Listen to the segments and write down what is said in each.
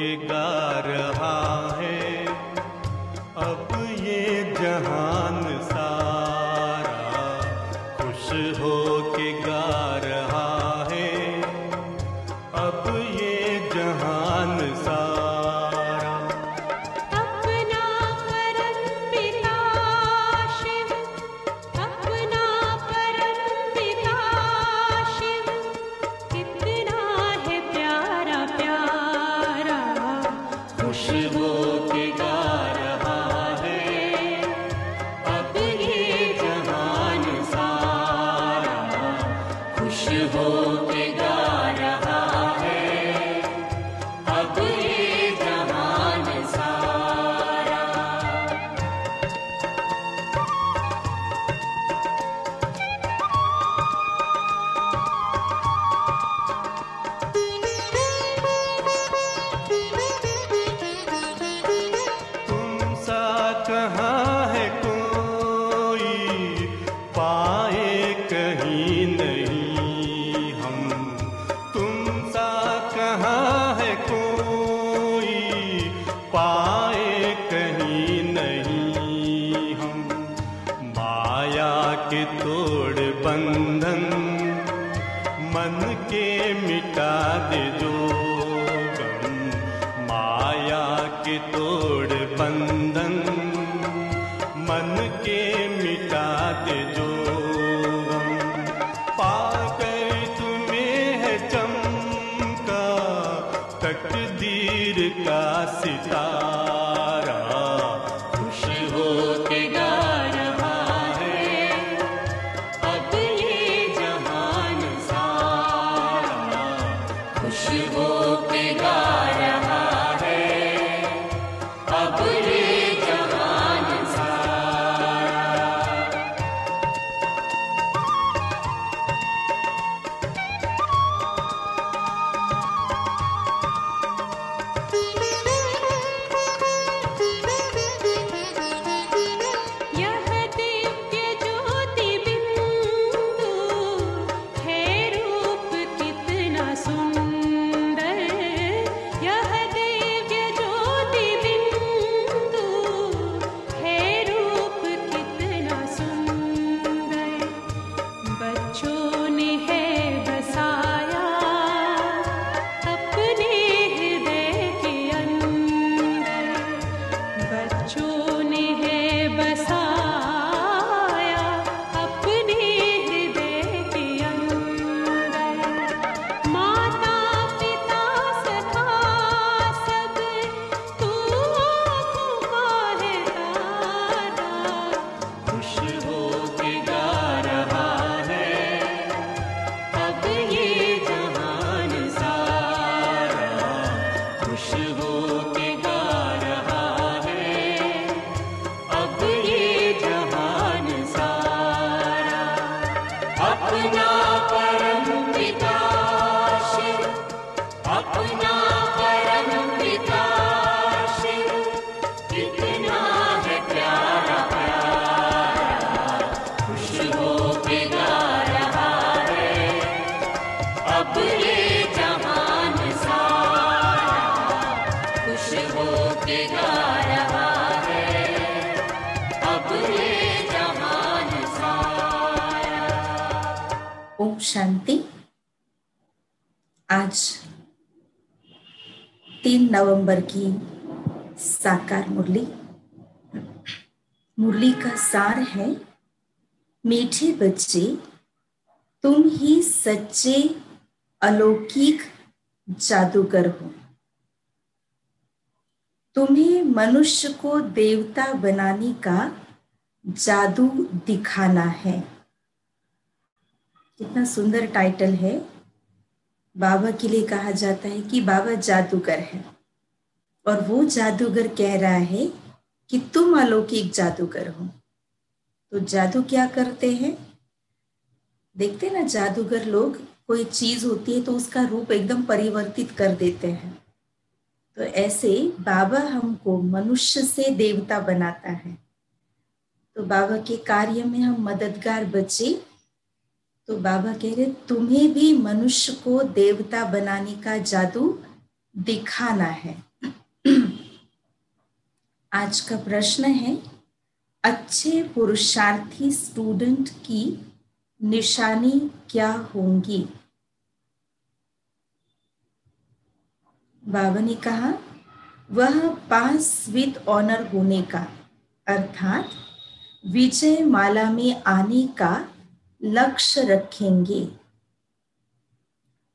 के गा रहा है अब ये जहान सारा, खुश हो के गा रहा है अब ये जहान सारा। अपना परम पिता शिव, अपना परम पिता शिव, कितना है प्यारा प्यारा, खुश हो के गा रहा है अब ये जहान सारा, खुश हो के गा रहा है अब ये जहान सारा। तुम सा कहाँ है कोई पाए कहीं नहीं हम, तुम सा कहाँ है कोई पाए कहीं नहीं हम। माया के तोड़ बंधन मन के मिटा दे जो गम, माया के तोड़ बंधन मन के मिटा दे जो गम। पाकर तुम्हें है चमका तकदीर का सितारा, खुश हो के गा रहा है अब ये जहान सारा, खुश हो के गा रहा है अब ये जहान सारा। यह दिव्य ज्योति बिंदु है रूप कितना सुंदर, यह दिव्य ज्योति बिंदु है रूप कितना सुंदर। बच्चों ने है बसाया अपने हृदय के अंदर, बच्चों ने है बसाया अपने हृदय के अंदर। माता पिता सखा सब तू आँखों का है तारा, खुश हो के गा रहा है अब ये जहान सारा, खुश हो के गा रहा है अब ये जहान सारा। अपना परम पिता शिव, अपना परम पिता शिव, कितना है प्यारा प्यारा, खुश हो के गा रहा है अब ये जहान सारा, खुश हो के गा रहा है अब ये जहान सारा। ओम शांति। आज 3 नवंबर की साकार मुरली। मुरली का सार है, मीठे बच्चे तुम ही सच्चे अलौकिक जादूगर हो, तुम्हें मनुष्य को देवता बनाने का जादू दिखाना है। कितना सुंदर टाइटल है। बाबा के लिए कहा जाता है कि बाबा जादूगर है और वो जादूगर कह रहा है कि तुम अलौकिक जादूगर हो। तो जादू क्या करते हैं? देखते ना, जादूगर लोग कोई चीज होती है तो उसका रूप एकदम परिवर्तित कर देते हैं। तो ऐसे बाबा हमको मनुष्य से देवता बनाता है। तो बाबा के कार्य में हम मददगार बचे। तो बाबा कह रहे तुम्हें भी मनुष्य को देवता बनाने का जादू दिखाना है। आज का प्रश्न है, अच्छे पुरुषार्थी स्टूडेंट की निशानी क्या होंगी? बाबा ने कहा वह पास विद ऑनर होने का अर्थात विजय माला में आने का लक्ष्य रखेंगे।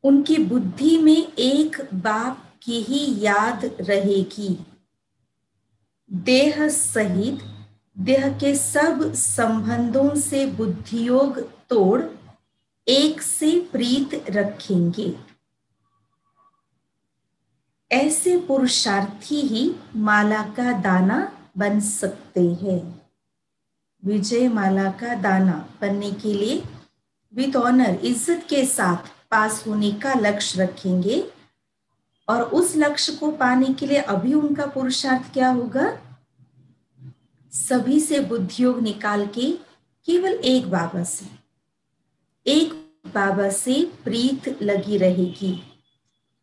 उनकी बुद्धि में एक बाप की ही याद रहेगी। देह सहित देह के सब संबंधों से बुद्धियोग तोड़ एक से प्रीत रखेंगे। ऐसे पुरुषार्थी ही माला का दाना बन सकते हैं। विजय माला का दाना बनने के लिए विद ऑनर, इज्जत के साथ पास होने का लक्ष्य रखेंगे। और उस लक्ष्य को पाने के लिए अभी उनका पुरुषार्थ क्या होगा? सभी से बुद्धियोग निकाल के केवल एक बाबा से प्रीत लगी रहेगी।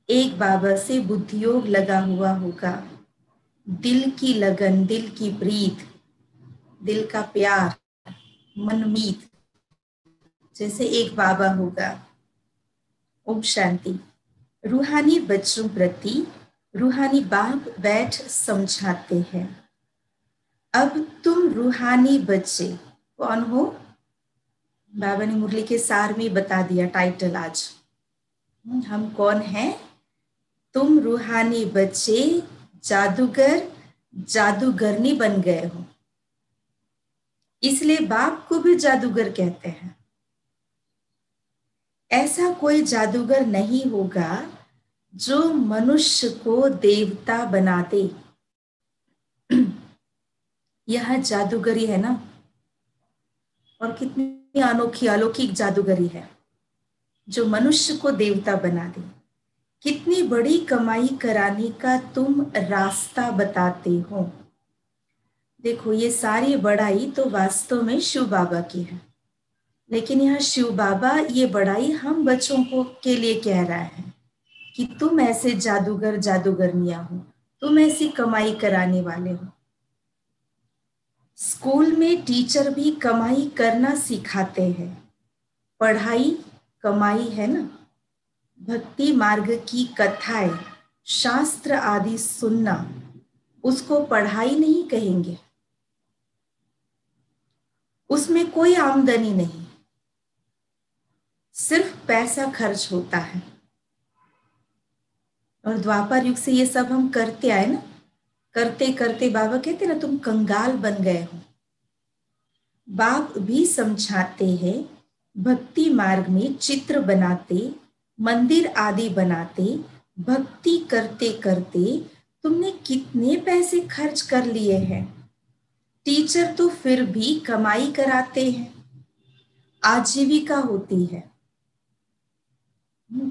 एक बाबा से बुद्धियोग लगा हुआ होगा। दिल की लगन, दिल की प्रीत, दिल का प्यार, मनमीत जैसे एक बाबा होगा। ओम शांति। रूहानी बच्चों प्रति रूहानी बाप बैठ समझाते हैं। अब तुम रूहानी बच्चे कौन हो? बाबा ने मुरली के सार में बता दिया टाइटल आज। हम कौन हैं? तुम रूहानी बच्चे जादूगर जादूगरनी बन गए हो, इसलिए बाप को भी जादूगर कहते हैं। ऐसा कोई जादूगर नहीं होगा जो मनुष्य को देवता बना दे। यह जादूगरी है ना, और कितनी अनोखी अलौकिक जादूगरी है जो मनुष्य को देवता बना दे। कितनी बड़ी कमाई कराने का तुम रास्ता बताते हो। देखो, ये सारी बड़ाई तो वास्तव में शिव बाबा की है, लेकिन यह शिव बाबा ये बड़ाई हम बच्चों को के लिए कह रहा है कि तुम ऐसे जादूगर जादूगरनियां हो, तुम ऐसी कमाई कराने वाले हो। स्कूल में टीचर भी कमाई करना सिखाते हैं। पढ़ाई कमाई है ना। भक्ति मार्ग की कथाएं, शास्त्र आदि सुनना, उसको पढ़ाई नहीं कहेंगे। उसमें कोई आमदनी नहीं, सिर्फ पैसा खर्च होता है। और द्वापर युग से ये सब हम करते आए ना, करते करते बाबा कहते ना तुम कंगाल बन गए हो। बाप भी समझाते हैं, भक्ति मार्ग में चित्र बनाते, मंदिर आदि बनाते, भक्ति करते करते तुमने कितने पैसे खर्च कर लिए हैं। टीचर तो फिर भी कमाई कराते हैं, आजीविका होती है।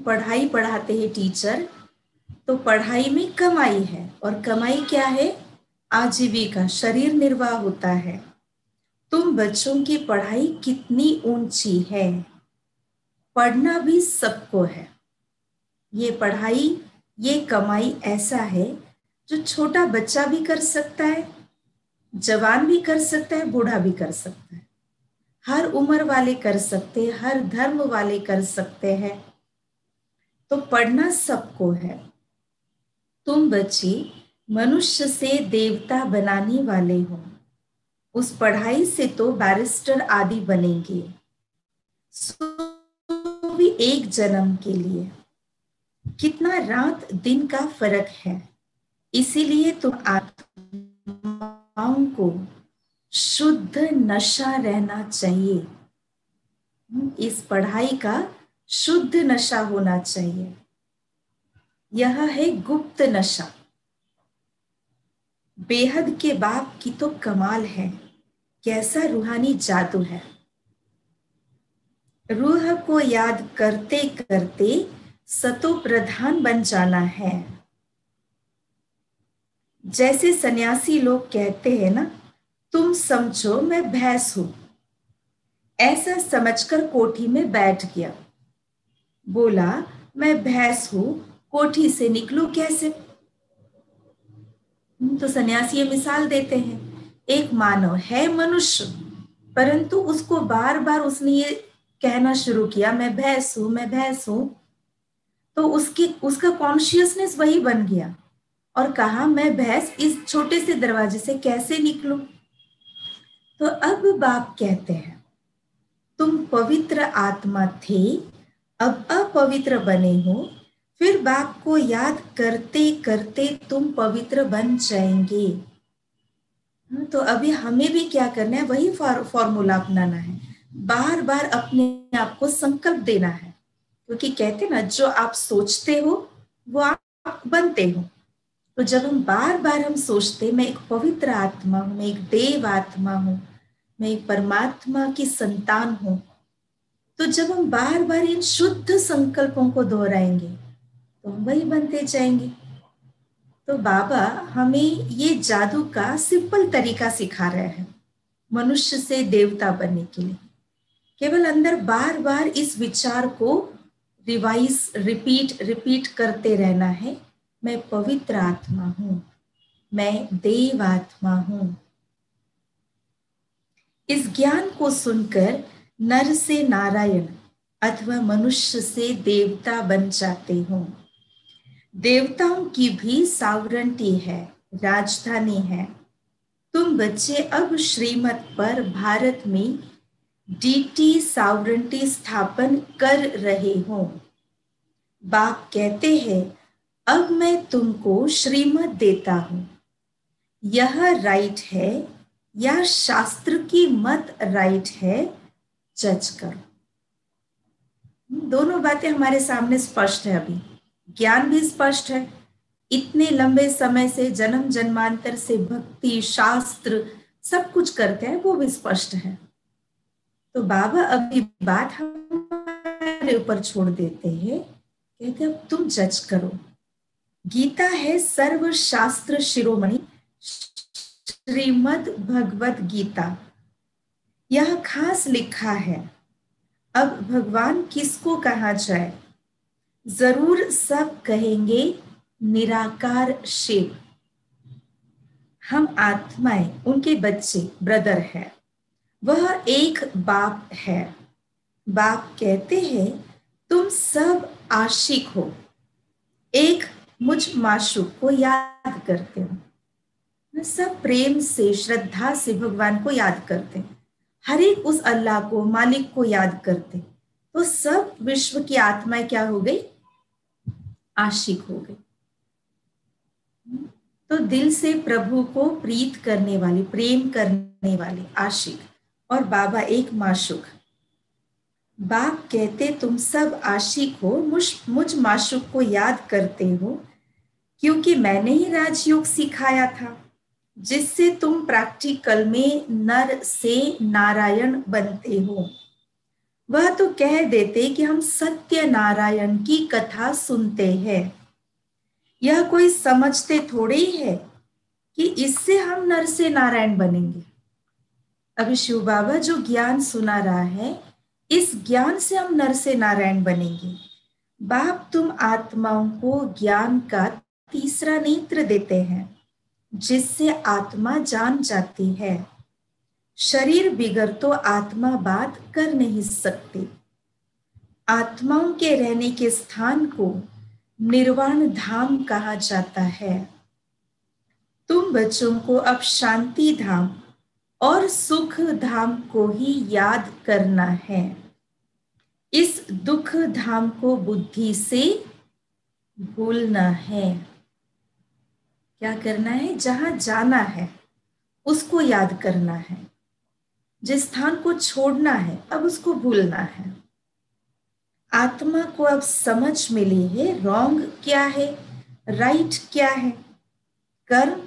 पढ़ाई पढ़ाते हैं टीचर, तो पढ़ाई में कमाई है, और कमाई क्या है? आजीविका, शरीर निर्वाह होता है। तुम बच्चों की पढ़ाई कितनी ऊंची है। पढ़ना भी सबको है। ये पढ़ाई, ये कमाई ऐसा है जो छोटा बच्चा भी कर सकता है, जवान भी कर सकता है, बूढ़ा भी कर सकता है। हर उम्र वाले कर सकते हैं, हर धर्म वाले कर सकते हैं। तो पढ़ना सबको है। तुम बच्चे मनुष्य से देवता बनाने वाले हो। उस पढ़ाई से तो बैरिस्टर आदि बनेंगे, सो भी एक जन्म के लिए। कितना रात दिन का फर्क है, इसीलिए तुम आत्माओं को शुद्ध नशा रहना चाहिए। इस पढ़ाई का शुद्ध नशा होना चाहिए। यह है गुप्त नशा। बेहद के बाप की तो कमाल है, कैसा रूहानी जादू है। रूह को याद करते करते सतो प्रधान बन जाना है। जैसे सन्यासी लोग कहते हैं ना, तुम समझो मैं भैंस हूं। ऐसा समझकर कोठी में बैठ गया। बोला मैं भैंस हूं, कोठी से निकलूं कैसे? तो सन्यासी ये मिसाल देते हैं, एक मानव है मनुष्य, परंतु उसको बार बार उसने ये कहना शुरू किया मैं भैंस हूं, मैं भैंस हूं, तो उसका कॉन्शियसनेस वही बन गया और कहा मैं भैंस इस छोटे से दरवाजे से कैसे निकलूं। तो अब बाप कहते हैं तुम पवित्र आत्मा थे, अब अपवित्र बने हो, फिर बाप को याद करते करते तुम पवित्र बन जाएंगे। तो अभी हमें भी क्या करना है, वही फॉर्मूला अपनाना है, बार बार अपने आप को संकल्प देना है, क्योंकि कहते ना जो आप सोचते हो वो आप बनते हो। तो जब हम बार बार हम सोचते मैं एक पवित्र आत्मा हूं, मैं एक देव आत्मा हूं, मैं एक परमात्मा की संतान हूं, तो जब हम बार बार इन शुद्ध संकल्पों को दोहराएंगे तो हम वही बनते जाएंगे। तो बाबा हमें ये जादू का सिंपल तरीका सिखा रहे हैं मनुष्य से देवता बनने के लिए। केवल अंदर बार बार इस विचार को रिपीट करते रहना है, मैं पवित्र आत्मा हूं, मैं देव आत्मा हूं। इस ज्ञान को सुनकर नर से नारायण अथवा मनुष्य से देवता बन जाते हो। देवताओं की भी सावरंटी है, राजधानी है। तुम बच्चे अब श्रीमत पर भारत में डीटी सावरंटी स्थापन कर रहे हो। बाप कहते हैं अब मैं तुमको श्रीमत देता हूं, यह राइट है या शास्त्र की मत राइट है, जज करो। दोनों बातें हमारे सामने स्पष्ट है, अभी ज्ञान भी स्पष्ट है, इतने लंबे समय से जन्म जन्मांतर से भक्ति शास्त्र सब कुछ करते हैं वो भी स्पष्ट है। तो बाबा अभी बात हमारे ऊपर छोड़ देते हैं, कहते अब तुम जज करो। गीता है सर्व शास्त्र शिरोमणि श्रीमद् भगवत गीता, यह खास लिखा है। अब भगवान किसको कहा जाए, जरूर सब कहेंगे निराकार शिव। हम आत्माएं उनके बच्चे ब्रदर है, वह एक बाप है। बाप कहते हैं तुम सब आशिक हो, एक मुझ माशूक को याद करते हो। सब प्रेम से श्रद्धा से भगवान को याद करते हैं, हर एक उस अल्लाह को मालिक को याद करते, तो सब विश्व की आत्माएं क्या हो गई, आशिक हो गई। तो दिल से प्रभु को प्रीत करने वाली, प्रेम करने वाली आशिक, और बाबा एक माशूक। बाप कहते तुम सब आशिक हो, मुझ माशूक को याद करते हो, क्योंकि मैंने ही राजयोग सिखाया था जिससे तुम प्रैक्टिकल में नर से नारायण बनते हो। वह तो कह देते कि हम सत्य नारायण की कथा सुनते हैं, यह कोई समझते थोड़े ही है कि इससे हम नर से नारायण बनेंगे। अभी शिव बाबा जो ज्ञान सुना रहा है, इस ज्ञान से हम नर से नारायण बनेंगे। बाप तुम आत्माओं को ज्ञान का तीसरा नेत्र देते हैं, जिससे आत्मा जान जाती है। शरीर बिगर तो आत्मा बात कर नहीं सकती। आत्माओं के रहने के स्थान को निर्वाण धाम कहा जाता है। तुम बच्चों को अब शांति धाम और सुख धाम को ही याद करना है। इस दुख धाम को बुद्धि से भूलना है। क्या करना है, जहां जाना है उसको याद करना है, जिस स्थान को छोड़ना है अब उसको भूलना है। आत्मा को अब समझ मिली है रॉन्ग क्या है, राइट क्या है। कर्म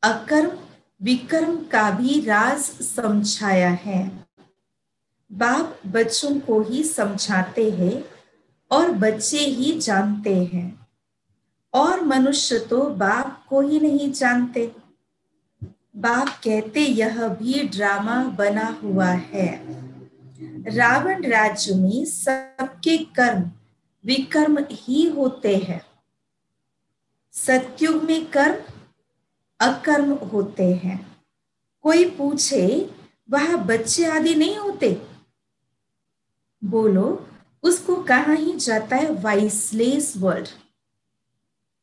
अकर्म विकर्म का भी राज समझाया है। बाप बच्चों को ही समझाते हैं और बच्चे ही जानते हैं, और मनुष्य तो बाप को ही नहीं जानते। बाप कहते यह भी ड्रामा बना हुआ है। रावण राज्य में सबके कर्म विकर्म ही होते हैं। सतयुग में कर्म अकर्म होते हैं। कोई पूछे वह बच्चे आदि नहीं होते, बोलो उसको कहा ही जाता है वाइसलेस वर्ल्ड,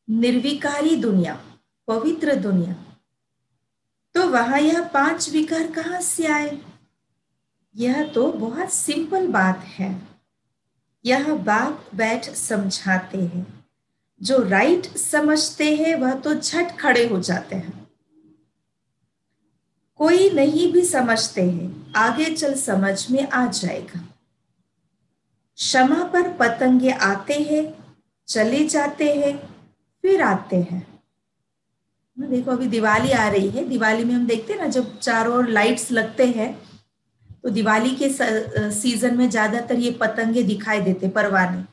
निर्विकारी दुनिया, पवित्र दुनिया। तो वहां यह 5 विकार कहां से आए? यह तो बहुत सिंपल बात है। यह बाप बैठ समझाते हैं। जो राइट समझते हैं वह तो झट खड़े हो जाते हैं। कोई नहीं भी समझते हैं, आगे चल समझ में आ जाएगा। क्षमा पर पतंगे आते हैं, चले जाते हैं, फिर आते हैं। देखो अभी दिवाली आ रही है, दिवाली में हम देखते हैं ना, जब चारों ओर लाइट्स लगते हैं तो दिवाली के सीजन में ज्यादातर ये पतंगे दिखाई देते, परवाने।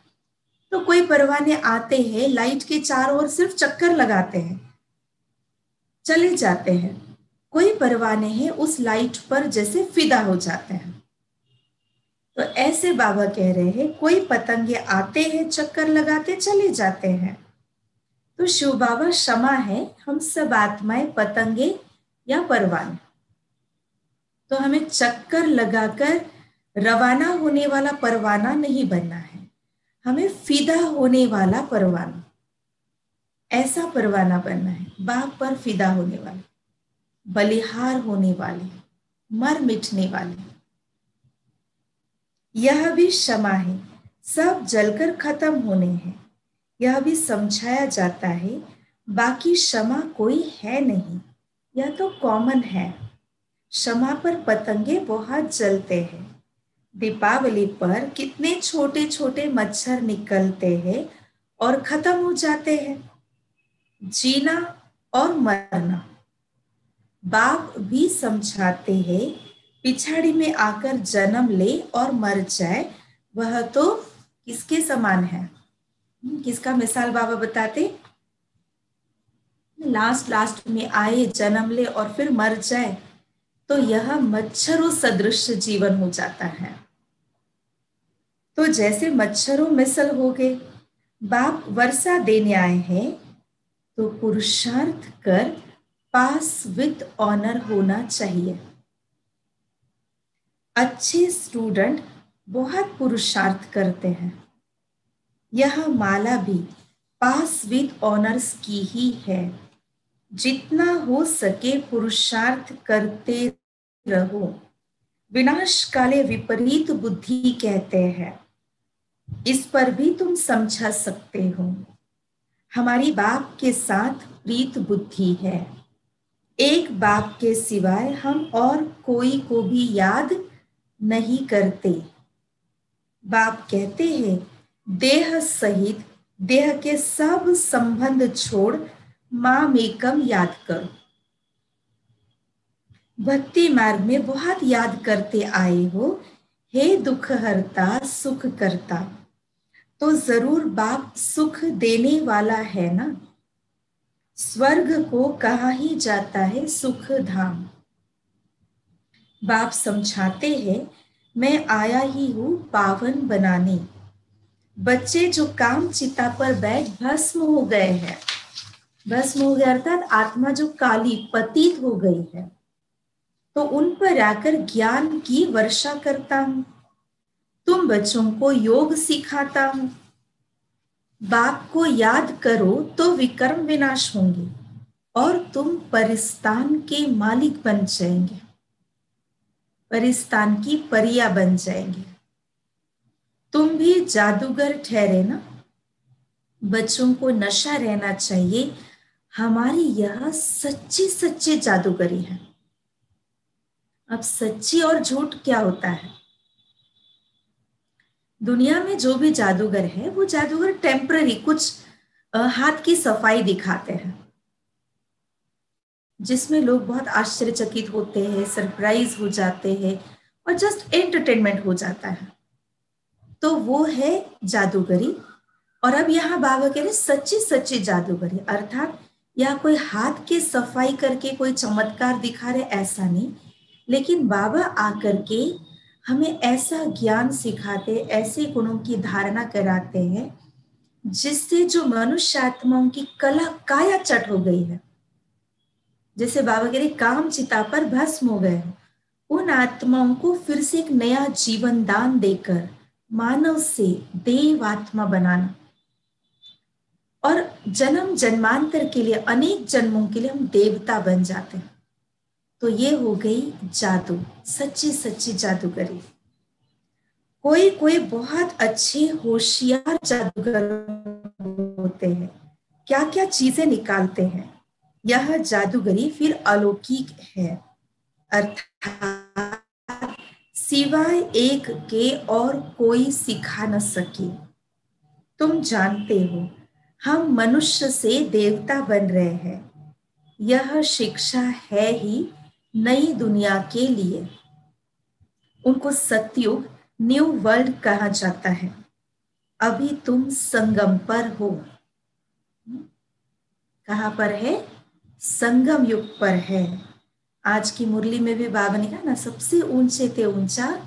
तो कोई परवाने आते हैं, लाइट के चारों ओर सिर्फ चक्कर लगाते हैं, चले जाते हैं। कोई परवाने हैं उस लाइट पर जैसे फिदा हो जाते हैं। तो ऐसे बाबा कह रहे हैं, कोई पतंगे आते हैं, चक्कर लगाते चले जाते हैं। तो शिव बाबा क्षमा है, हम सब आत्माएं पतंगे या परवाने। तो हमें चक्कर लगाकर रवाना होने वाला परवाना नहीं बनना है, हमें फिदा होने वाला परवाना, ऐसा परवाना बनना है। बाप पर फिदा होने वाले, बलिहार होने वाले, मर मिटने वाले। यह भी क्षमा है, सब जलकर खत्म होने हैं। यह भी समझाया जाता है, बाकी क्षमा कोई है नहीं, यह तो कॉमन है। क्षमा पर पतंगे बहुत जलते हैं। दीपावली पर कितने छोटे छोटे मच्छर निकलते हैं और खत्म हो जाते हैं। जीना और मरना बाप भी समझाते हैं, पिछाड़ी में आकर जन्म ले और मर जाए वह तो किसके समान है? किसका मिसाल बाबा बताते? लास्ट में आए, जन्म ले और फिर मर जाए, तो यह मच्छरों सदृश जीवन हो जाता है। तो जैसे मच्छरों मिसल हो गए, बाप वर्षा देने आए हैं, तो पुरुषार्थ कर पास विद ऑनर होना चाहिए। अच्छे स्टूडेंट बहुत पुरुषार्थ करते हैं। यह माला भी पास विद ऑनर्स की ही है। जितना हो सके पुरुषार्थ करते रहो। विनाश काले विपरीत बुद्धि कहते हैं, इस पर भी तुम समझा सकते हो। हमारी बाप के साथ प्रीत बुद्धि है। एक बाप के सिवाय हम और कोई को भी याद नहीं करते। बाप कहते हैं, देह सहित देह के सब संबंध छोड़ माम एकम याद करो। भक्ति मार्ग में बहुत याद करते आए हो, हे दुख हरता सुख करता, तो जरूर बाप सुख देने वाला है ना। स्वर्ग को कहा ही जाता है सुख धाम। बाप समझाते हैं, मैं आया ही हूं पावन बनाने। बच्चे जो काम चिता पर बैठ भस्म हो गए हैं, भस्म हो गया अर्थात आत्मा जो काली पतित हो गई है, तो उन पर आकर ज्ञान की वर्षा करता हूं। तुम बच्चों को योग सिखाता हूं। बाप को याद करो तो विकर्म विनाश होंगे और तुम परिस्तान के मालिक बन जाएंगे, परिस्तान की परिया बन जाएंगे। तुम भी जादूगर ठहरे ना। बच्चों को नशा रहना चाहिए, हमारी यह सच्ची सच्ची जादूगरी है। अब सच्ची और झूठ क्या होता है? दुनिया में जो भी जादूगर है वो जादूगर टेम्पररी कुछ हाथ की सफाई दिखाते हैं, जिसमें लोग बहुत आश्चर्यचकित होते हैं, सरप्राइज हो जाते हैं और जस्ट एंटरटेनमेंट हो जाता है, तो वो है जादूगरी। और अब यहाँ बाबा कह रहे सच्ची सच्ची जादूगरी, अर्थात या कोई हाथ की सफाई करके कोई चमत्कार दिखा रहे, ऐसा नहीं, लेकिन बाबा आकर के हमें ऐसा ज्ञान सिखाते, ऐसे गुणों की धारणा कराते हैं जिससे जो मनुष्य आत्माओं की कला काया चट हो गई है, जैसे बाबा कह रहे काम चिता पर भस्म हो गए, उन आत्माओं को फिर से एक नया जीवन दान देकर मानव से देव आत्मा बनाना, और जन्म जन्मांतर के लिए, अनेक जन्मों के लिए हम देवता बन जाते हैं। तो ये हो गई जादू, सच्ची सच्ची जादूगरी। कोई कोई बहुत अच्छे होशियार जादूगर होते हैं, क्या क्या चीजें निकालते हैं। यह जादूगरी फिर अलौकिक है, अर्थात सिवाय एक के और कोई सिखा न सके। तुम जानते हो हम मनुष्य से देवता बन रहे हैं, यह शिक्षा है ही नई दुनिया के लिए। उनको सतयुग, न्यू वर्ल्ड कहा जाता है। अभी तुम संगम पर हो। कहाँ पर है? संगम युग पर है। आज की मुरली में भी बाबा ने कहा ना, सबसे ऊंचे ते ऊंचा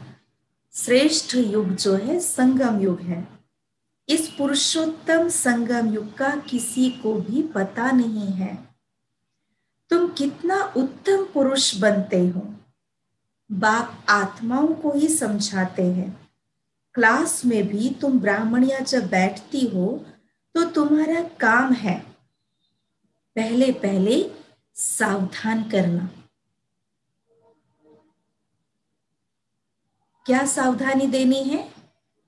श्रेष्ठ युग जो है संगम युग है। इस पुरुषोत्तम संगम युग का किसी को भी पता नहीं है। तुम कितना उत्तम पुरुष बनते हो, बाप आत्माओं को ही समझाते हैं। क्लास में भी तुम ब्राह्मणियां जब बैठती हो तो तुम्हारा काम है पहले पहले सावधान करना। क्या सावधानी देनी है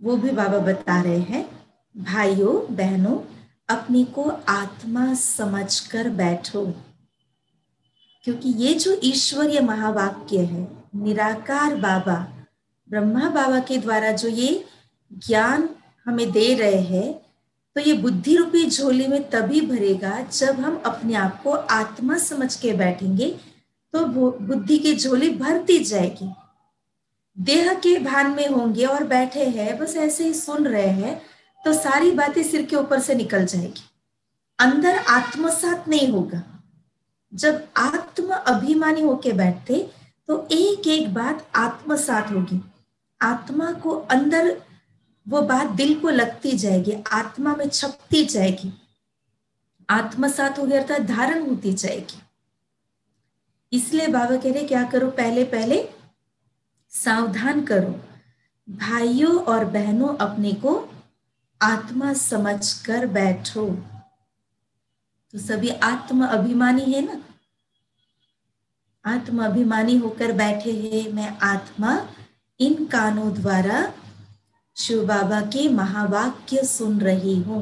वो भी बाबा बता रहे हैं। भाइयों बहनों, अपने को आत्मा समझकर बैठो, क्योंकि ये जो ईश्वरीय महावाक्य है, निराकार बाबा ब्रह्मा बाबा के द्वारा जो ये ज्ञान हमें दे रहे हैं, तो ये बुद्धि रूपी झोली में तभी भरेगा जब हम अपने आप को आत्मा समझ के बैठेंगे, तो बुद्धि की झोली भरती जाएगी। देह के भान में होंगे और बैठे हैं बस ऐसे ही सुन रहे हैं, तो सारी बातें सिर के ऊपर से निकल जाएगी, अंदर आत्मसात नहीं होगा। जब आत्म अभिमानी होके बैठते तो एक एक बात आत्मसात होगी, आत्मा को अंदर वो बात दिल को लगती जाएगी, आत्मा में छपती जाएगी, आत्मसात हो गया अर्थात धारण होती जाएगी। इसलिए बाबा कह रहे क्या करो, पहले पहले सावधान करो। भाइयों और बहनों, अपने को आत्मा समझकर बैठो। तो सभी आत्म अभिमानी है ना, आत्म अभिमानी होकर बैठे हैं। मैं आत्मा इन कानों द्वारा शिव बाबा के महावाक्य सुन रही हूं।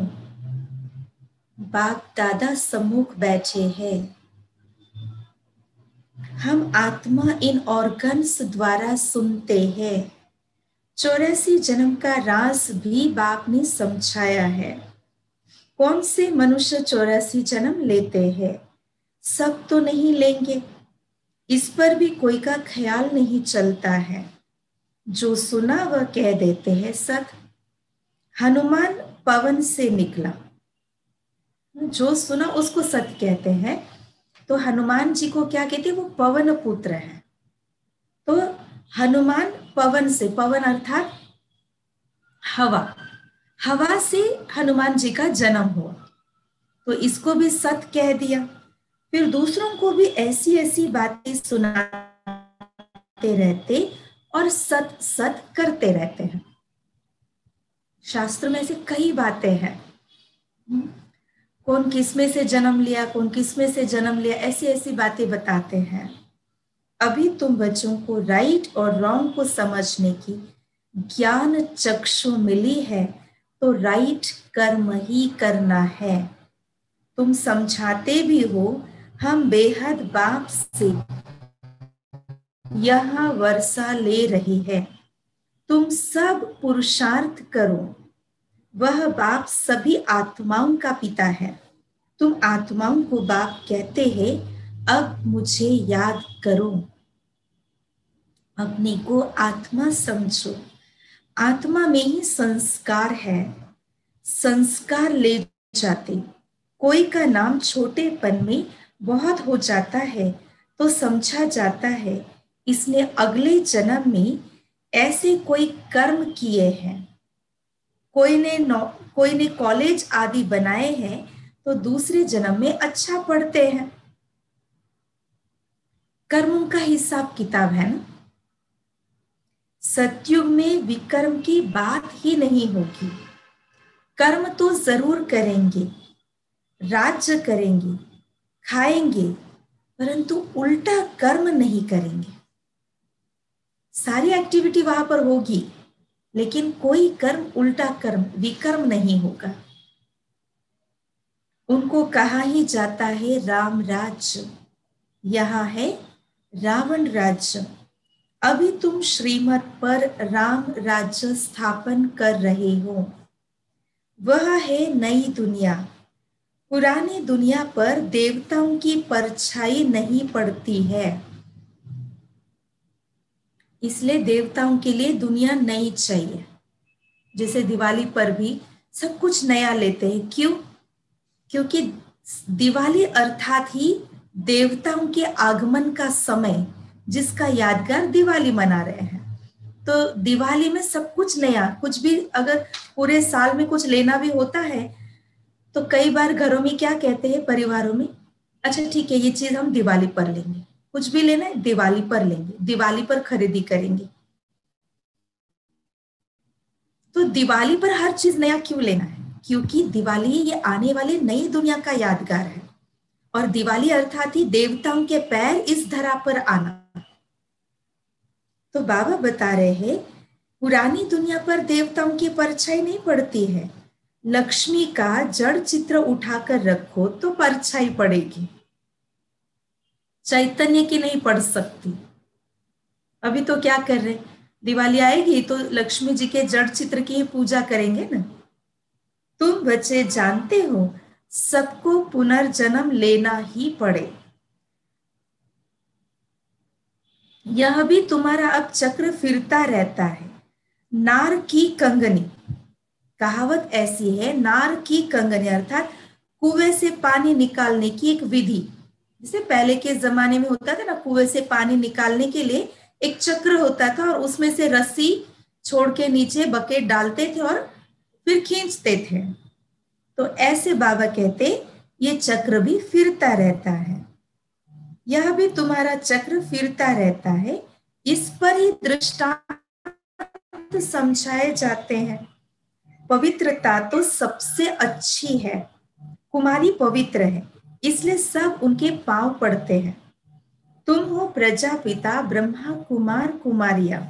बाप दादा सम्मुख बैठे हैं। हम आत्मा इन ऑर्गन्स द्वारा सुनते हैं। 84 जन्म का राज भी बाप ने समझाया है। कौन से मनुष्य 84 जन्म लेते हैं? सब तो नहीं लेंगे, इस पर भी कोई का ख्याल नहीं चलता है। जो सुना वह कह देते हैं सत। हनुमान पवन से निकला, जो सुना उसको सत कहते हैं। तो हनुमान जी को क्या कहते हैं? वो पवन पुत्र है। तो हनुमान पवन से, पवन अर्थात हवा, हवा से हनुमान जी का जन्म हुआ, तो इसको भी सत कह दिया। फिर दूसरों को भी ऐसी ऐसी बातें सुनाते रहते और सत सत करते रहते हैं। शास्त्र में ऐसे कई बातें हैं, कौन किसमें से जन्म लिया, कौन किसमें से जन्म लिया, ऐसी ऐसी बातें बताते हैं। अभी तुम बच्चों को राइट और रॉन्ग को समझने की ज्ञान चक्षु मिली है, तो राइट कर्म ही करना है। तुम समझाते भी हो, हम बेहद बाप से यह वर्षा ले रही है, तुम सब पुरुषार्थ करो। वह बाप सभी आत्माओं का पिता है। तुम आत्माओं को बाप कहते हैं, अब मुझे याद करो। अपने को आत्मा समझो। आत्मा में ही संस्कार है, संस्कार ले जाते। कोई का नाम छोटेपन में बहुत हो जाता है तो समझा जाता है इसने अगले जन्म में ऐसे कोई कर्म किए हैं। कोई ने कॉलेज आदि बनाए हैं तो दूसरे जन्म में अच्छा पढ़ते हैं। कर्मों का हिसाब किताब है ना। सतयुग में विकर्म की बात ही नहीं होगी। कर्म तो जरूर करेंगे, राज्य करेंगे, खाएंगे, परंतु उल्टा कर्म नहीं करेंगे। सारी एक्टिविटी वहां पर होगी, लेकिन कोई कर्म उल्टा कर्म विकर्म नहीं होगा। उनको कहा ही जाता है राम राज्य, यहां है रावण राज्य। अभी तुम श्रीमत पर राम राज्य स्थापन कर रहे हो। वह है नई दुनिया। पुरानी दुनिया पर देवताओं की परछाई नहीं पड़ती है, इसलिए देवताओं के लिए दुनिया नई चाहिए। जैसे दिवाली पर भी सब कुछ नया लेते हैं, क्यों? क्योंकि दिवाली अर्थात ही देवताओं के आगमन का समय, जिसका यादगार दिवाली मना रहे हैं। तो दिवाली में सब कुछ नया, कुछ भी अगर पूरे साल में कुछ लेना भी होता है तो कई बार घरों में क्या कहते हैं, परिवारों में, अच्छा ठीक है ये चीज हम दिवाली पर लेंगे, कुछ भी लेना है दिवाली पर लेंगे, दिवाली पर खरीदी करेंगे। तो दिवाली पर हर चीज नया क्यों लेना है? क्योंकि दिवाली ये आने वाली नई दुनिया का यादगार है, और दिवाली अर्थात ही देवताओं के पैर इस धरा पर आना। तो बाबा बता रहे हैं पुरानी दुनिया पर देवताओं की परछाई नहीं पड़ती है। लक्ष्मी का जड़ चित्र उठाकर रखो तो परछाई पड़ेगी, चैतन्य की नहीं पड़ सकती। अभी तो क्या कर रहे, दिवाली आएगी तो लक्ष्मी जी के जड़ चित्र की पूजा करेंगे ना। तुम बच्चे जानते हो सबको पुनर्जन्म लेना ही पड़े। यह भी तुम्हारा अब चक्र फिरता रहता है। नार की कंगनी, कहावत ऐसी है, नार की कंगनी अर्थात कुएं से पानी निकालने की एक विधि। जैसे पहले के जमाने में होता था ना, कुएं से पानी निकालने के लिए एक चक्र होता था और उसमें से रस्सी छोड़ के नीचे बकेट डालते थे और फिर खींचते थे। तो ऐसे बाबा कहते ये चक्र भी फिरता रहता है, यह भी तुम्हारा चक्र फिरता रहता है। इस पर ही दृष्टांत समझाए जाते हैं। पवित्रता तो सबसे अच्छी है। कुमारी पवित्र है, इसलिए सब उनके पांव पड़ते हैं। तुम हो प्रजापिता ब्रह्मा कुमार कुमारियां,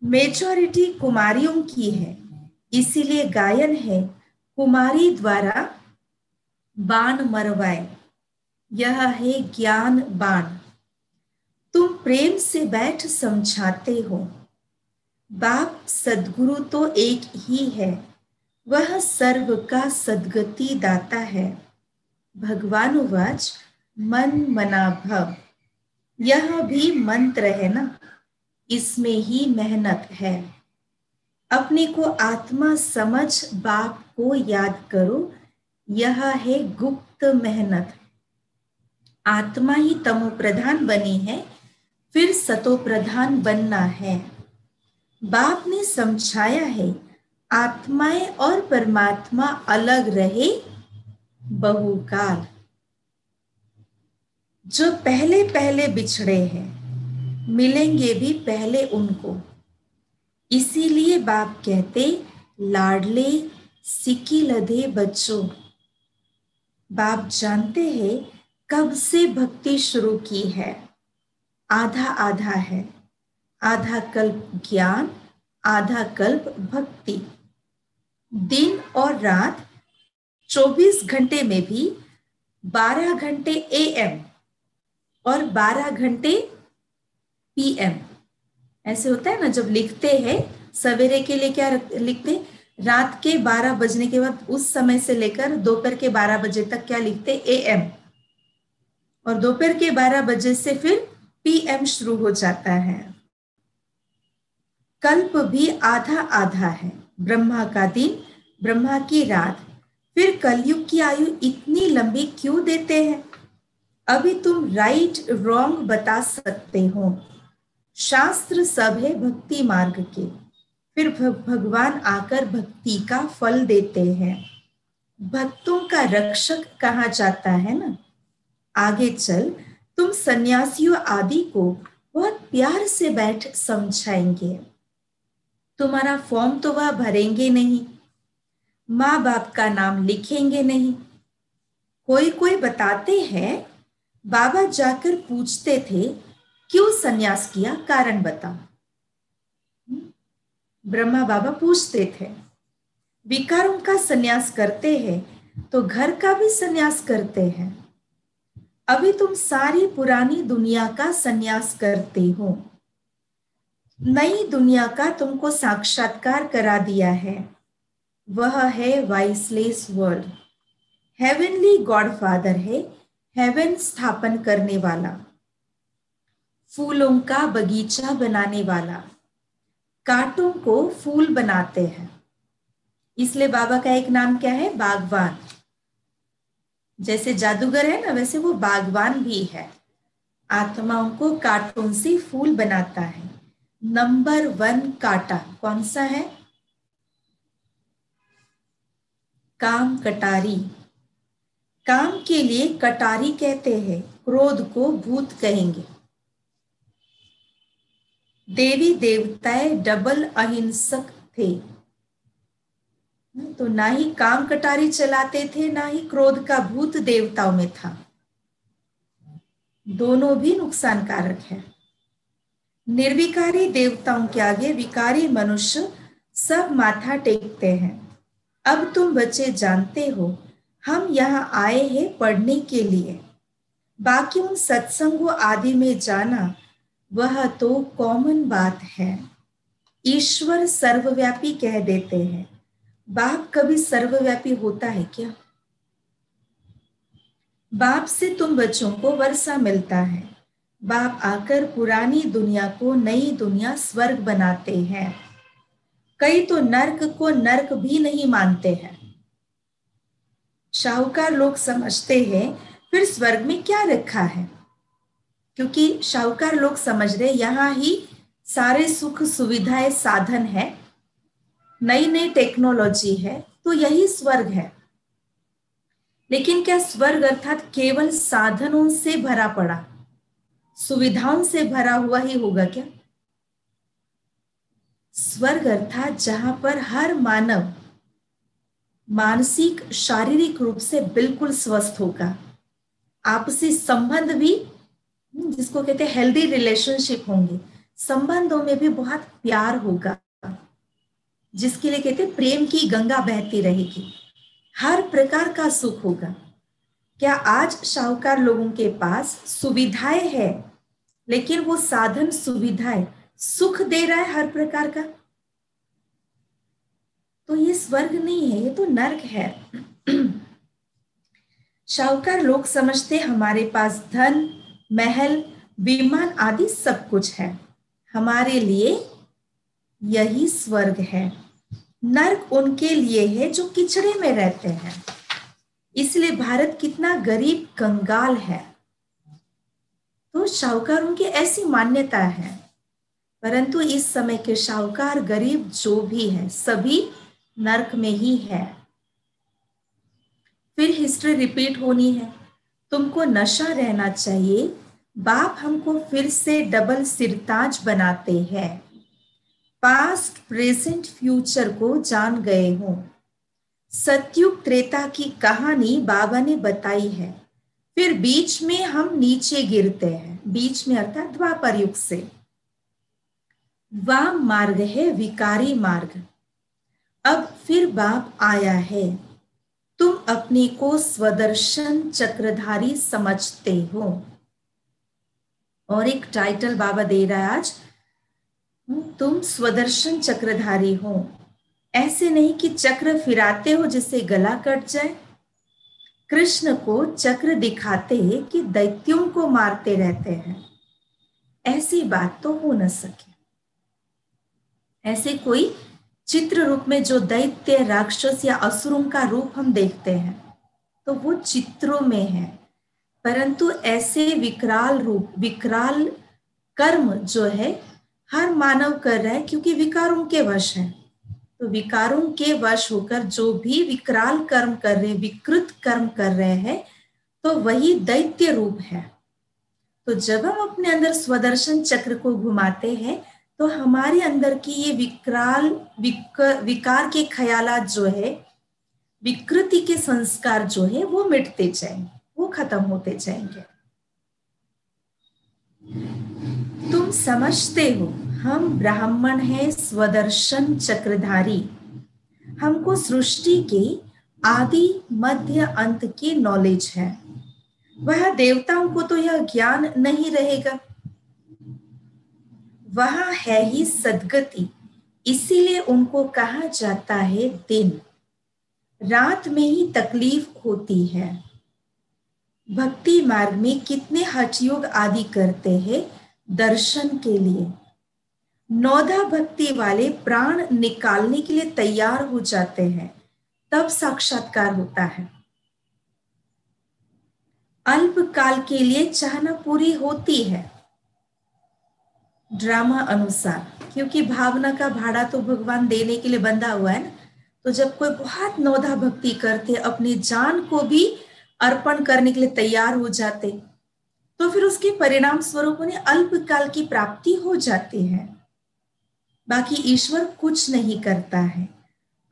मेजॉरिटी कुमारियों की है, इसीलिए गायन है कुमारी द्वारा बाण मरवाए, यह है ज्ञान बाण। तुम प्रेम से बैठ समझाते हो। बाप सद्गुरु तो एक ही है, वह सर्व का सद्गति दाता है। भगवानुवाच मन मना भव, यह भी मंत्र है ना, इसमें ही मेहनत है। अपने को आत्मा समझ बाप को याद करो, यह है गुप्त मेहनत। आत्मा ही तमो प्रधान बनी है, फिर सतो प्रधान बनना है। बाप ने समझाया है आत्माएं और परमात्मा अलग रहे बहुकाल। जो पहले पहले बिछड़े हैं मिलेंगे भी पहले उनको। इसीलिए बाप कहते लाडले सिक्की लधे बच्चों। बाप जानते हैं कब से भक्ति शुरू की है। आधा आधा है, आधा कल्प ज्ञान, आधा कल्प भक्ति। दिन और रात 24 घंटे में भी 12 घंटे AM और 12 घंटे PM ऐसे होता है ना। जब लिखते हैं सवेरे के लिए क्या लिखते, रात के 12 बजने के बाद उस समय से लेकर दोपहर के 12 बजे तक क्या लिखते AM, और दोपहर के 12 बजे से फिर PM शुरू हो जाता है। कल्प भी आधा आधा है, ब्रह्मा का दिन, ब्रह्मा की रात। फिर कलयुग की आयु इतनी लंबी क्यों देते हैं? अभी तुम राइट रॉन्ग बता सकते हो। शास्त्र सब है भक्ति मार्ग के, फिर भगवान आकर भक्ति का फल देते हैं। भक्तों का रक्षक कहा जाता है ना। आगे चल तुम सन्यासियों आदि को बहुत प्यार से बैठ समझाएंगे। तुम्हारा फॉर्म तो वह भरेंगे नहीं, माँ बाप का नाम लिखेंगे नहीं। कोई कोई बताते हैं बाबा जाकर पूछते थे क्यों सन्यास किया, कारण बताओ। ब्रह्मा बाबा पूछते थे। विकारों का सन्यास करते हैं तो घर का भी सन्यास करते हैं। अभी तुम सारी पुरानी दुनिया का सन्यास करते हो, नई दुनिया का तुमको साक्षात्कार करा दिया है। वह है वाइसलेस वर्ल्ड। हेवनली गॉडफादर है, हेवन स्थापन करने वाला, फूलों का बगीचा बनाने वाला, कांटों को फूल बनाते हैं। इसलिए बाबा का एक नाम क्या है? बागवान। जैसे जादूगर है ना, वैसे वो बागवान भी है। आत्माओं को कांटों से फूल बनाता है। नंबर 1 कांटा कौन सा है? काम कटारी। काम के लिए कटारी कहते हैं, क्रोध को भूत कहेंगे। देवी देवताएं डबल अहिंसक थे, तो ना ही काम कटारी चलाते थे, ना ही क्रोध का भूत देवताओं में था। दोनों भी नुकसानकारक है। निर्विकारी देवताओं के आगे विकारी मनुष्य सब माथा टेकते हैं। अब तुम बच्चे जानते हो हम यहाँ आए हैं पढ़ने के लिए। बाकी उन सत्संगों आदि में जाना वह तो कॉमन बात है। ईश्वर सर्वव्यापी कह देते हैं। बाप कभी सर्वव्यापी होता है क्या? बाप से तुम बच्चों को वर्षा मिलता है। बाप आकर पुरानी दुनिया को नई दुनिया स्वर्ग बनाते हैं। कई तो नर्क को नर्क भी नहीं मानते हैं। शाहूकार लोग समझते हैं फिर स्वर्ग में क्या रखा है, क्योंकि शाहूकार लोग समझ रहे यहाँ ही सारे सुख सुविधाएं साधन है, नई नई टेक्नोलॉजी है, तो यही स्वर्ग है। लेकिन क्या स्वर्ग अर्थात केवल साधनों से भरा पड़ा, सुविधाओं से भरा हुआ ही होगा क्या? स्वर्ग अर्थात जहां पर हर मानव मानसिक शारीरिक रूप से बिल्कुल स्वस्थ होगा। आपसी संबंध भी, जिसको कहते हैं हेल्दी रिलेशनशिप होंगे, संबंधों में भी बहुत प्यार होगा, जिसके लिए कहते हैं प्रेम की गंगा बहती रहेगी। हर प्रकार का सुख होगा। क्या आज शाहूकार लोगों के पास सुविधाएं है, लेकिन वो साधन सुविधाएं सुख दे रहा है हर प्रकार का? तो ये स्वर्ग नहीं है, ये तो नर्क है। शाहूकार लोग समझते हमारे पास धन, महल, विमान आदि सब कुछ है, हमारे लिए यही स्वर्ग है। नर्क उनके लिए है जो किचड़े में रहते हैं। इसलिए भारत कितना गरीब कंगाल है। तो शाहूकारों की ऐसी मान्यता है, परंतु इस समय के शाहूकार गरीब जो भी है सभी नर्क में ही है। फिर हिस्ट्री रिपीट होनी है। तुमको नशा रहना चाहिए। बाप हमको फिर से डबल सिरताज बनाते हैं। पास्ट, प्रेजेंट, फ्यूचर को जान गए हो। सतयुग त्रेता की कहानी बाबा ने बताई है। फिर बीच में हम नीचे गिरते हैं, बीच में अर्थात द्वापर युग से। वाम मार्ग है विकारी मार्ग। अब फिर बाप आया है। तुम अपने को स्वदर्शन चक्रधारी समझते हो। और एक टाइटल बाबा दे रहा है आज, तुम स्वदर्शन चक्रधारी हो। ऐसे नहीं कि चक्र फिराते हो जिससे गला कट जाए। कृष्ण को चक्र दिखाते हैं कि दैत्यों को मारते रहते हैं, ऐसी बात तो हो न सके। ऐसे कोई चित्र रूप में जो दैत्य, राक्षस या असुरों का रूप हम देखते हैं तो वो चित्रों में है, परंतु ऐसे विकराल रूप, विकराल कर्म जो है हर मानव कर रहा है, क्योंकि विकारों के वश है। तो विकारों के वश होकर जो भी विकराल कर्म कर रहे, विकृत कर्म कर रहे हैं, तो वही दैत्य रूप है। तो जब हम अपने अंदर स्वदर्शन चक्र को घुमाते हैं तो हमारे अंदर की ये विकार के ख्यालात जो है, विकृति के संस्कार जो है वो मिटते जाएंगे, वो खत्म होते जाएंगे। तुम समझते हो हम ब्राह्मण हैं, स्वदर्शन चक्रधारी। हमको सृष्टि के आदि मध्य अंत की नॉलेज है। वह देवताओं को तो यह ज्ञान नहीं रहेगा, वहां है ही सद्गति, इसीलिए उनको कहा जाता है दिन। रात में ही तकलीफ होती है। भक्ति मार्ग में कितने हठयोग आदि करते हैं दर्शन के लिए। नौधा भक्ति वाले प्राण निकालने के लिए तैयार हो जाते हैं, तब साक्षात्कार होता है। अल्प काल के लिए चाहना पूरी होती है ड्रामा अनुसार, क्योंकि भावना का भाड़ा तो भगवान देने के लिए बंधा हुआ है ना। तो जब कोई बहुत नौधा भक्ति करते, अपनी जान को भी अर्पण करने के लिए तैयार हो जाते, तो फिर उसके परिणाम स्वरूप उन्हें अल्प काल की प्राप्ति हो जाती है। बाकी ईश्वर कुछ नहीं करता है,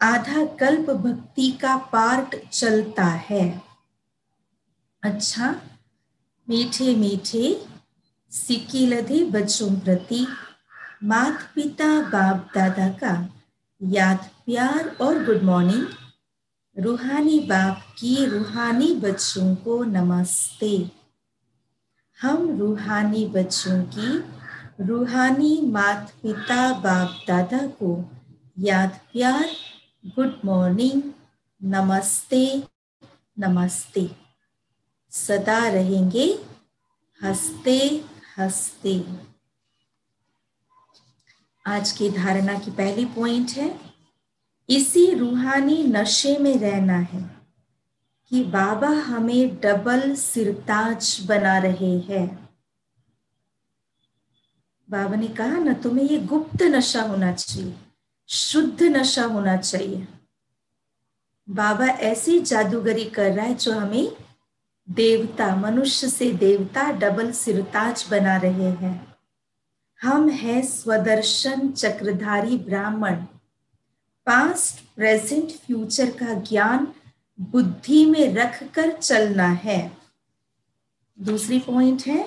आधा कल्प भक्ति का पार्ट चलता है। अच्छा, मीठे मीठे सिकिलधे बच्चों प्रति माता पिता बाप दादा का याद प्यार और गुड मॉर्निंग। रूहानी बाप की रूहानी बच्चों को नमस्ते। हम रूहानी बच्चों की रूहानी माता पिता बाप दादा को याद प्यार गुड मॉर्निंग, नमस्ते नमस्ते। सदा रहेंगे हंसते हंसते। आज की धारणा की पहली पॉइंट है, इसी रूहानी नशे में रहना है कि बाबा हमें डबल सिरताज बना रहे हैं। बाबा ने कहा ना, तुम्हें ये गुप्त नशा होना चाहिए, शुद्ध नशा होना चाहिए। बाबा ऐसी जादूगरी कर रहा है जो हमें देवता, मनुष्य से देवता डबल सिरताज बना रहे हैं। हम हैं स्वदर्शन चक्रधारी ब्राह्मण। पास्ट प्रेजेंट फ्यूचर का ज्ञान बुद्धि में रखकर चलना है। दूसरी पॉइंट है,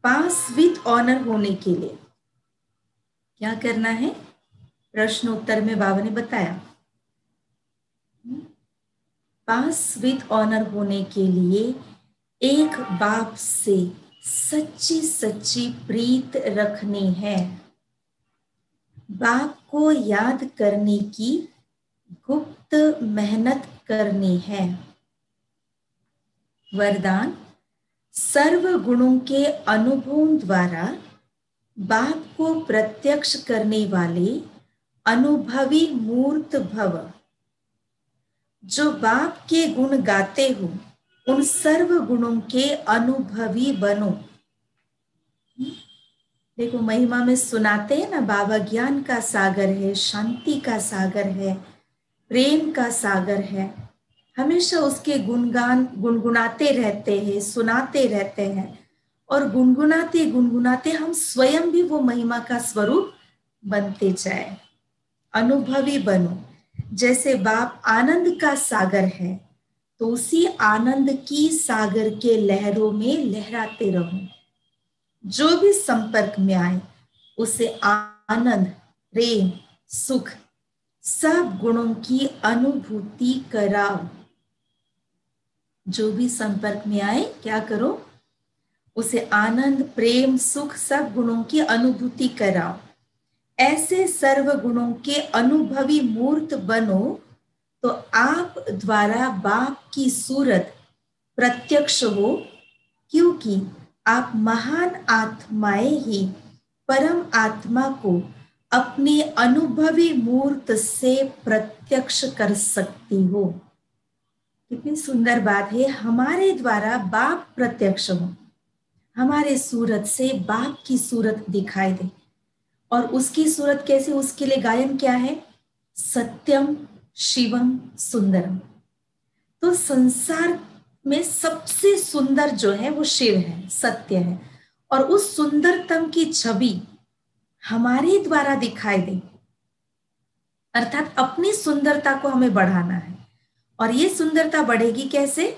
पास विद ऑनर होने के लिए क्या करना है, प्रश्न उत्तर में बाबा ने बताया। पास विद ऑनर होने के लिए एक बाप से सच्ची सच्ची प्रीत रखनी है। बाप को याद करने की गुप्त मेहनत करनी है। वरदान, सर्व गुणों के अनुभव द्वारा बाप को प्रत्यक्ष करने वाले अनुभवी मूर्त भव। जो बाप के गुण गाते हो उन सर्व गुणों के अनुभवी बनो। देखो महिमा में सुनाते हैं ना, बाबा ज्ञान का सागर है, शांति का सागर है, प्रेम का सागर है। हमेशा उसके गुणगान गुनगुनाते रहते हैं, सुनाते रहते हैं, और गुनगुनाते गुनगुनाते हम स्वयं भी वो महिमा का स्वरूप बनते जाए। अनुभवी बनो। जैसे बाप आनंद का सागर है, तो उसी आनंद की सागर के लहरों में लहराते रहो। जो भी संपर्क में आए उसे आनंद, प्रेम, सुख, सब गुणों की अनुभूति कराओ। जो भी संपर्क में आए क्या करो, उसे आनंद, प्रेम, सुख, सब गुणों की अनुभूति कराओ। ऐसे सर्व गुणों के अनुभवी मूर्त बनो तो आप द्वारा बाप की सूरत प्रत्यक्ष हो, क्योंकि आप महान आत्माएं ही परम आत्मा को अपने अनुभवी मूर्त से प्रत्यक्ष कर सकती हो। कितनी सुंदर बात है, हमारे द्वारा बाप प्रत्यक्ष हो, हमारे सूरत से बाप की सूरत दिखाई दे। और उसकी सूरत कैसे, उसके लिए गायन क्या है, सत्यम शिवम सुंदरम। तो संसार में सबसे सुंदर जो है वो शिव है, सत्य है, और उस सुंदरतम की छवि हमारे द्वारा दिखाई दे, अर्थात अपनी सुंदरता को हमें बढ़ाना है। और ये सुंदरता बढ़ेगी कैसे?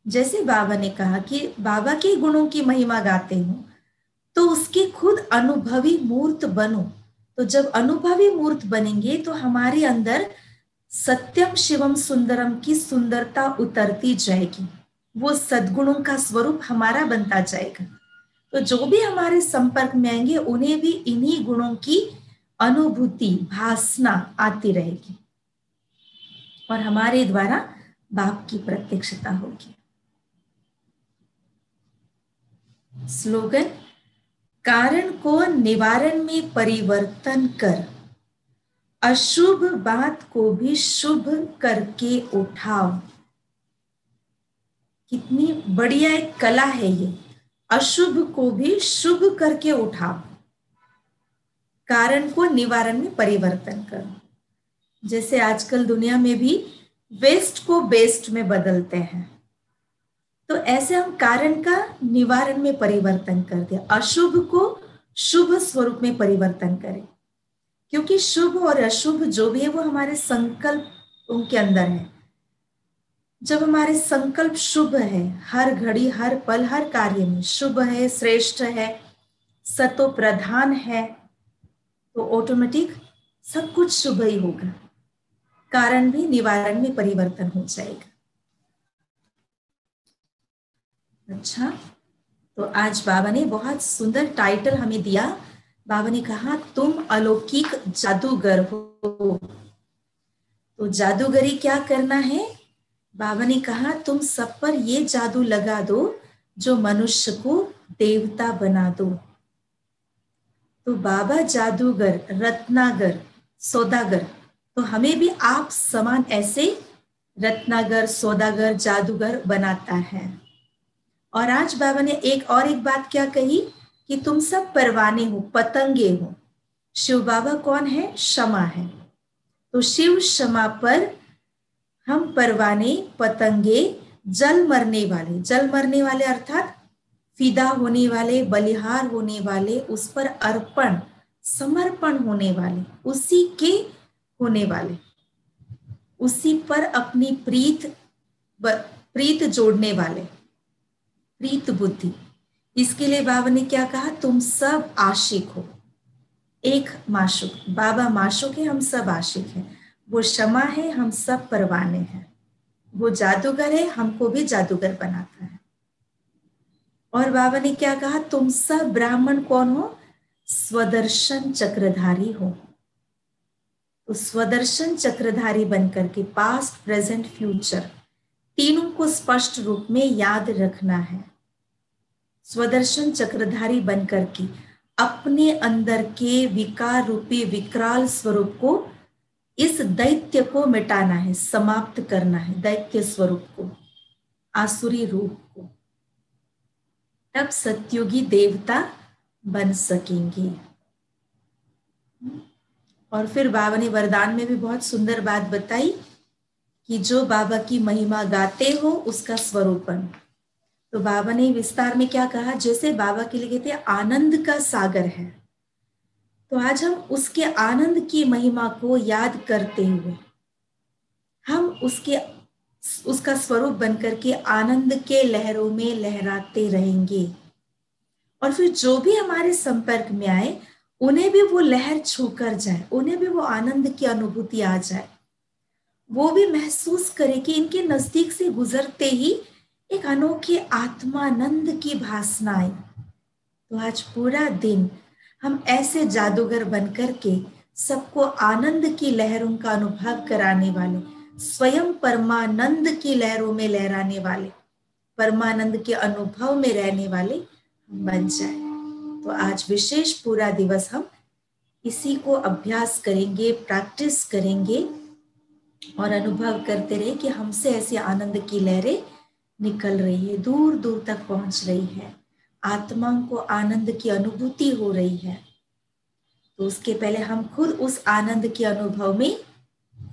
जैसे बाबा ने कहा कि बाबा के गुणों की महिमा गाते हो तो उसकी खुद अनुभवी मूर्त बनो। तो जब अनुभवी मूर्त बनेंगे तो हमारे अंदर सत्यम शिवम सुंदरम की सुंदरता उतरती जाएगी, वो सद्गुणों का स्वरूप हमारा बनता जाएगा। तो जो भी हमारे संपर्क में आएंगे उन्हें भी इन्हीं गुणों की अनुभूति भासना आती रहेगी और हमारे द्वारा बाप की प्रत्यक्षता होगी। स्लोगन, कारण को निवारण में परिवर्तन कर, अशुभ बात को भी शुभ करके उठाओ। कितनी बढ़िया एक कला है ये, अशुभ को भी शुभ करके उठाओ, कारण को निवारण में परिवर्तन करो। जैसे आजकल दुनिया में भी वेस्ट को बेस्ट में बदलते हैं, तो ऐसे हम कारण का निवारण में परिवर्तन कर दे, अशुभ को शुभ स्वरूप में परिवर्तन करें। क्योंकि शुभ और अशुभ जो भी है वो हमारे संकल्पों के अंदर है। जब हमारे संकल्प शुभ है, हर घड़ी हर पल हर कार्य में शुभ है, श्रेष्ठ है, सतो प्रधान है, तो ऑटोमेटिक सब कुछ शुभ ही होगा, कारण भी निवारण में परिवर्तन हो जाएगा। अच्छा, तो आज बाबा ने बहुत सुंदर टाइटल हमें दिया। बाबा ने कहा तुम अलौकिक जादूगर हो। तो जादूगरी क्या करना है? बाबा ने कहा तुम सब पर ये जादू लगा दो जो मनुष्य को देवता बना दो। तो बाबा जादूगर, रत्नागर, सौदागर, तो हमें भी आप समान ऐसे रत्नागर, सौदागर, जादूगर बनाता है। और आज बाबा ने एक बात क्या कही कि तुम सब परवाने हो, पतंगे हो। शिव बाबा कौन है? क्षमा है। तो शिव क्षमा पर हम परवाने, पतंगे, जल मरने वाले अर्थात फिदा होने वाले, बलिहार होने वाले, उस पर अर्पण समर्पण होने वाले, उसी के होने वाले, उसी पर अपनी प्रीत जोड़ने वाले, प्रीत बुद्धि। इसके लिए बाबा ने क्या कहा? तुम सब आशिक हो, एक माशुक। बाबा माशुक है, हम सब आशिक हैं। वो क्षमा है, हम सब परवाने हैं। वो जादूगर है, हमको भी जादूगर बनाता है। और बाबा ने क्या कहा? तुम सब ब्राह्मण कौन हो? स्वदर्शन चक्रधारी हो। तो स्वदर्शन चक्रधारी बनकर के पास्ट, प्रेजेंट, फ्यूचर तीनों को स्पष्ट रूप में याद रखना है। स्वदर्शन चक्रधारी बनकर के अपने अंदर के विकार रूपी विकराल स्वरूप को, इस दैत्य को मिटाना है, समाप्त करना है, दैत्य स्वरूप को, आसुरी रूप को। तब सत्युगी देवता बन सकेंगे। और फिर बाबा ने वरदान में भी बहुत सुंदर बात बताई कि जो बाबा की महिमा गाते हो उसका स्वरूप बनो। तो बाबा ने विस्तार में क्या कहा? जैसे बाबा के लिए कहते आनंद का सागर है, तो आज हम उसके आनंद की महिमा को याद करते हुए हम उसका स्वरूप बनकर के आनंद के लहरों में लहराते रहेंगे। और फिर जो भी हमारे संपर्क में आए उन्हें भी वो लहर छूकर जाए, उन्हें भी वो आनंद की अनुभूति आ जाए, वो भी महसूस करे कि इनके नजदीक से गुजरते ही एक अनोखी आत्मानंद की भासना आई। तो आज पूरा दिन हम ऐसे जादूगर बनकर के सबको आनंद की लहरों का अनुभव कराने वाले, स्वयं परमानंद की लहरों में लहराने वाले, परमानंद के अनुभव में रहने वाले बन जाए। तो आज विशेष पूरा दिवस हम इसी को अभ्यास करेंगे, प्रैक्टिस करेंगे और अनुभव करते रहे कि हमसे ऐसी आनंद की लहरें निकल रही है, दूर दूर तक पहुंच रही है, आत्माओं को आनंद की अनुभूति हो रही है। तो उसके पहले हम खुद उस आनंद के अनुभव में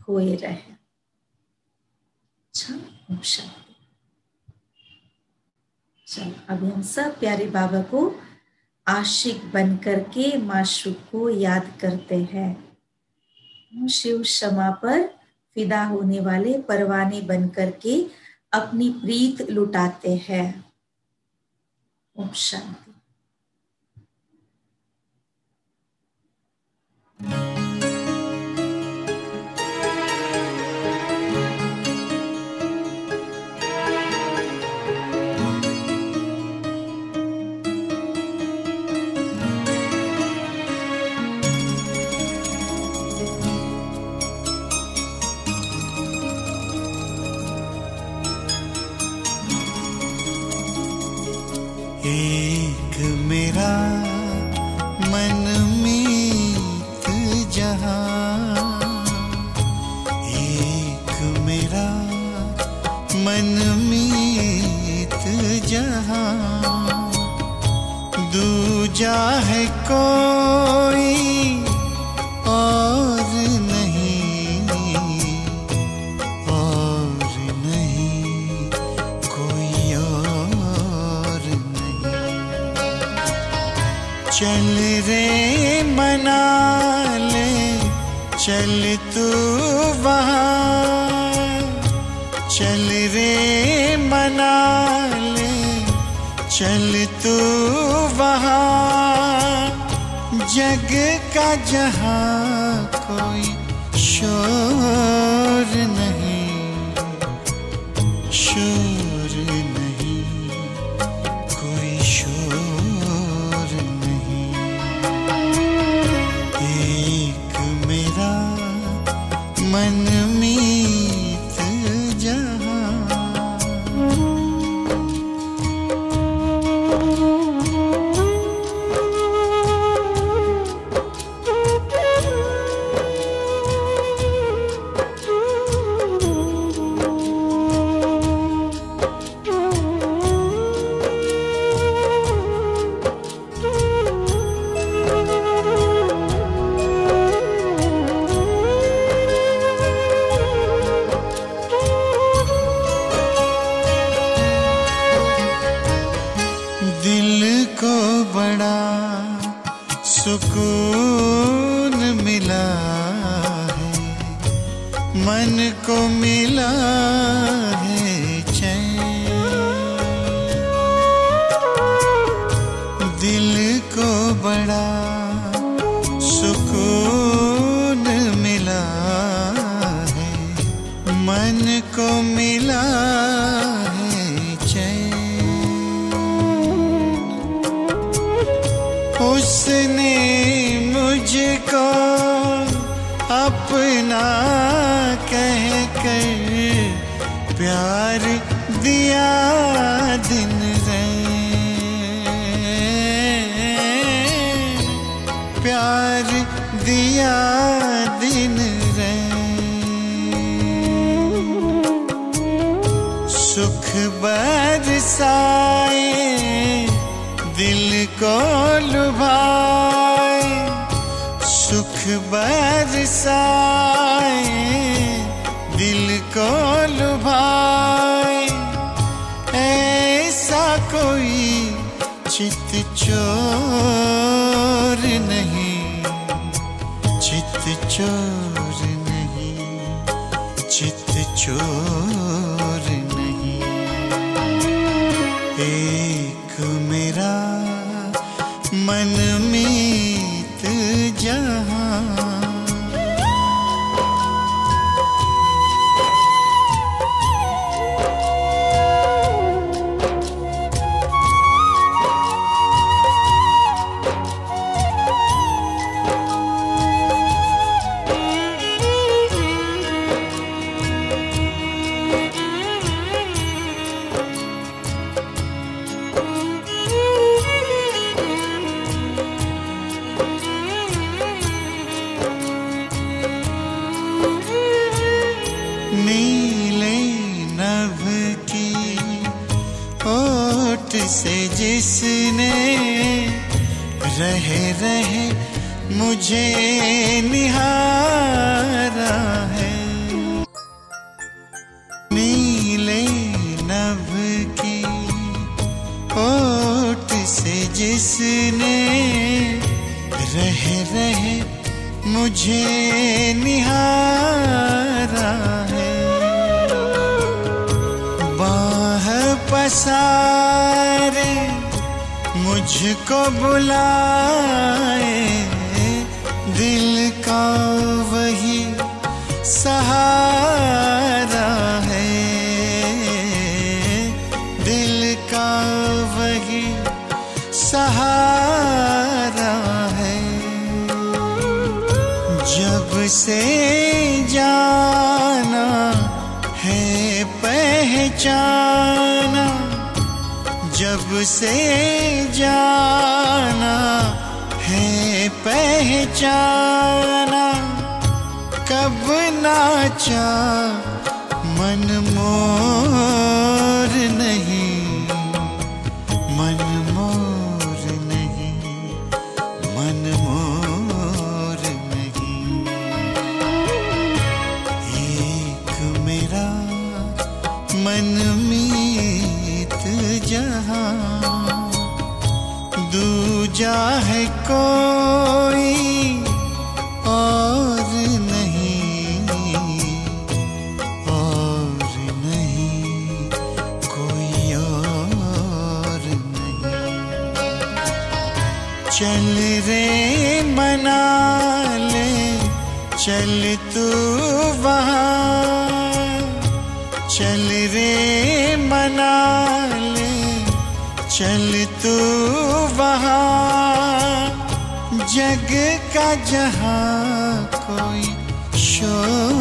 खोए रहे। अच्छा, शांति। चलो अभी हम सब प्यारे बाबा को आशिक बन करके माशूक को याद करते हैं। शिव क्षमा पर फिदा होने वाले परवाने बन करके अपनी प्रीत लुटाते हैं। ओम शांति। एक मेरा मनमीत जहां, एक मेरा मनमीत जहां, दूजा है कोई और नहीं, और नहीं कोई और नहीं। चल रे मना ले चल तू वहाँ, चल रे मना ले चल तू वहाँ, जग का जहाँ कोई शोर नहीं, शोर नहीं कोई शोर नहीं। एक मेरा मनमीत जहां, दिल को बड़ा सुकून मिला है, मन को मिला है चैन। दिल को बड़ा सुकून मिला है, मन को मिला है चैन। उसने मुझको अपना कह कर प्यार दिया दिन रैन, प्यार दिया दिन रैन। सुख बरसाए दिल को लुभाए, सुख बरसाए दिल को लुभाए, ऐसा कोई चित चोर नहीं, चित चोर नहीं, चित चोर नहीं। एक मेरा मनमीत जहां, नीले नभ की ओट से जिसने रहे रहे मुझे निहारा है, नीले नभ की ओट से जिस जिसने रह रहे मुझे निहारा है, बाह पसारे मुझको बुलाए, दिल का वही सहारा है, दिल का वही सहारा है। जब से जाना है पहचाना, जब से जाना है पहचाना, कब नाचा मन मोर नहीं, मन मोर नहीं, मन मोर नहीं। एक मेरा मन मीत जहां, दूजा है कोई और नहीं, और नहीं, कोई और नहीं। चल रे मना ले चल तू वहाँ, चल रे मना ले चल तू वहाँ, जग का जहाँ कोई शोर